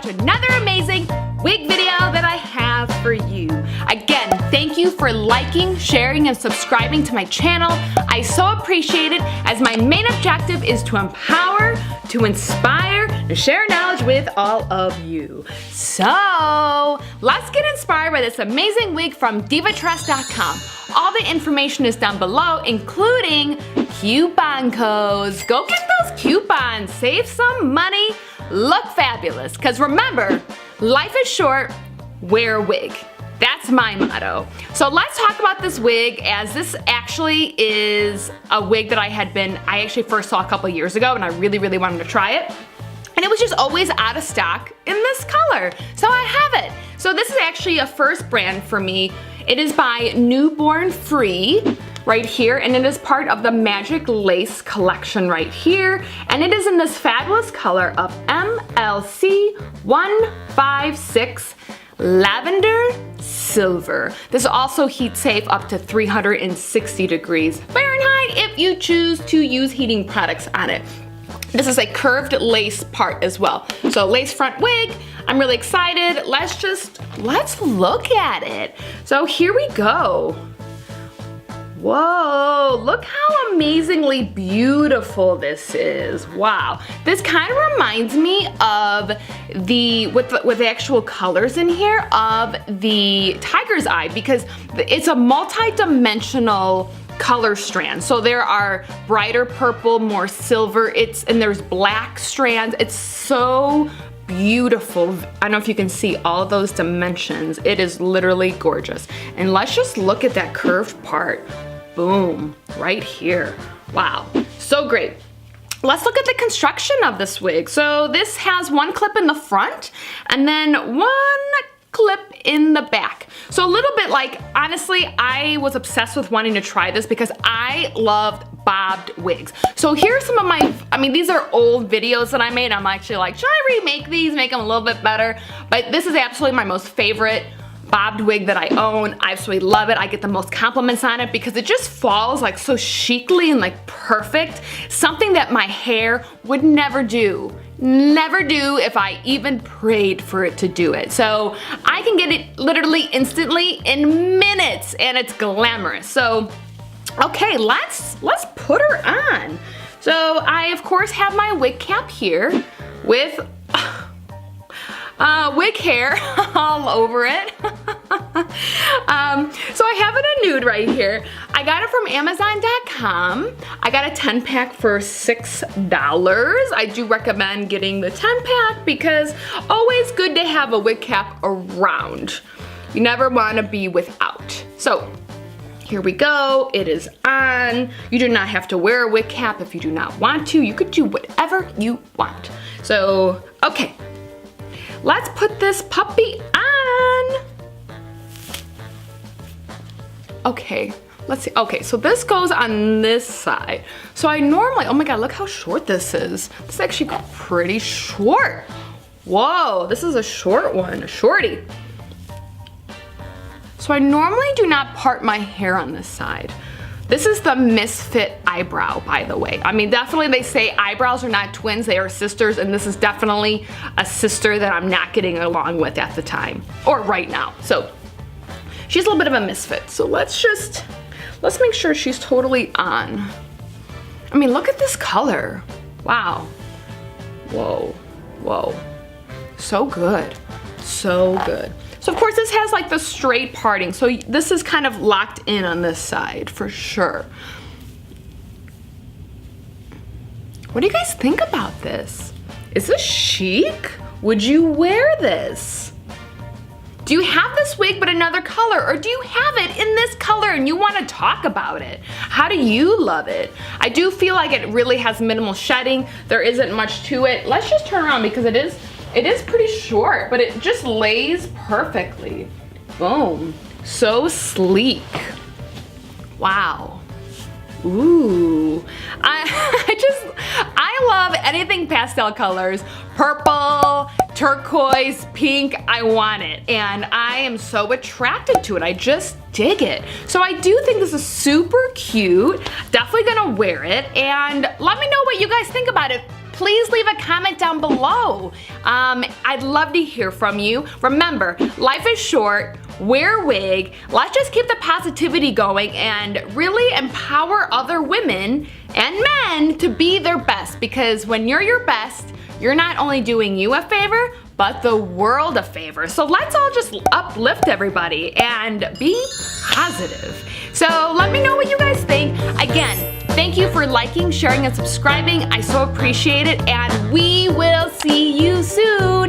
watch another amazing wig video that I have for you. Again, thank you for liking, sharing, and subscribing to my channel. I so appreciate it, as my main objective is to empower, to inspire, to share knowledge with all of you. So, let's get inspired by this amazing wig from divatress.com. All the information is down below, including coupon codes. Go get those coupons, save some money, look fabulous. Because remember, life is short, wear a wig. That's my motto. So let's talk about this wig, as this actually is a wig that I actually first saw a couple years ago, and I really wanted to try it. And it was just always out of stock in this color. So I have it. So this is actually a first brand for me. It is by Newborn Free right here, and it is part of the Magic Lace collection right here. And it is in this fabulous color of MLC156 Lavender Silver. This is also heat safe up to 360 degrees Fahrenheit if you choose to use heating products on it. This is a curved lace part as well. So lace front wig, I'm really excited. Let's look at it. So here we go. Whoa, look how amazingly beautiful this is. Wow. This kind of reminds me of with the actual colors in here of the tiger's eye, because it's a multi-dimensional color strand. So there are brighter purple, more silver, and there's black strands. It's so beautiful. I don't know if you can see all those dimensions. It is literally gorgeous. And let's just look at that curved part. Boom, right here. Wow, so great. Let's look at the construction of this wig. So this has one clip in the front and then one clip in the back. So a little bit like, honestly, I was obsessed with wanting to try this because I loved bobbed wigs. So here's some of my, these are old videos that I made. I'm actually like, should I remake these, make them a little bit better? But this is absolutely my most favorite bobbed wig that I own. I absolutely love it. I get the most compliments on it because it just falls like so chicly and like perfect. Something that my hair would never do. Never do if I even prayed for it to do it. So I can get it literally instantly in minutes, and it's glamorous. So, okay, let's put her on. So I of course have my wig cap here with wig hair all over it. So I have it in nude right here. I got it from Amazon.com. I got a 10-pack for $6. I do recommend getting the 10-pack because always good to have a wig cap around. You never want to be without. So here we go. It is on. You do not have to wear a wig cap if you do not want to. You could do whatever you want. So, okay. Let's put this puppy on. Okay, let's see. Okay, so this goes on this side. So I normally, oh my God, look how short this is. This is actually pretty short. Whoa, this is a short one, a shorty. So I normally do not part my hair on this side. This is the Misfit eyebrow, by the way. Definitely they say eyebrows are not twins, they are sisters, and this is definitely a sister that I'm not getting along with at the time, or right now. So she's a little bit of a misfit. So let's make sure she's totally on. Look at this color. Wow. Whoa, whoa. So good, so good. So of course this has like the straight parting, so this is kind of locked in on this side for sure. What do you guys think about this? Is this chic? Would you wear this? Do you have this wig but another color, or do you have it in this color and you want to talk about it? How do you love it? I do feel like it really has minimal shedding. There isn't much to it. Let's just turn around because it is pretty short, but it just lays perfectly. Boom. So sleek. Wow. Ooh. I love anything pastel colors. Purple, turquoise, pink, I want it. And I am so attracted to it. I just dig it. So I do think this is super cute. Definitely gonna wear it. And let me know what you guys think about it. please leave a comment down below. I'd love to hear from you. Remember, life is short, wear a wig, let's just keep the positivity going and really empower other women and men to be their best, because when you're your best, you're not only doing you a favor, but the world a favor. So let's all just uplift everybody and be positive. So let me know what you guys think. Again, thank you for liking, sharing, and subscribing. I so appreciate it, and we will see you soon.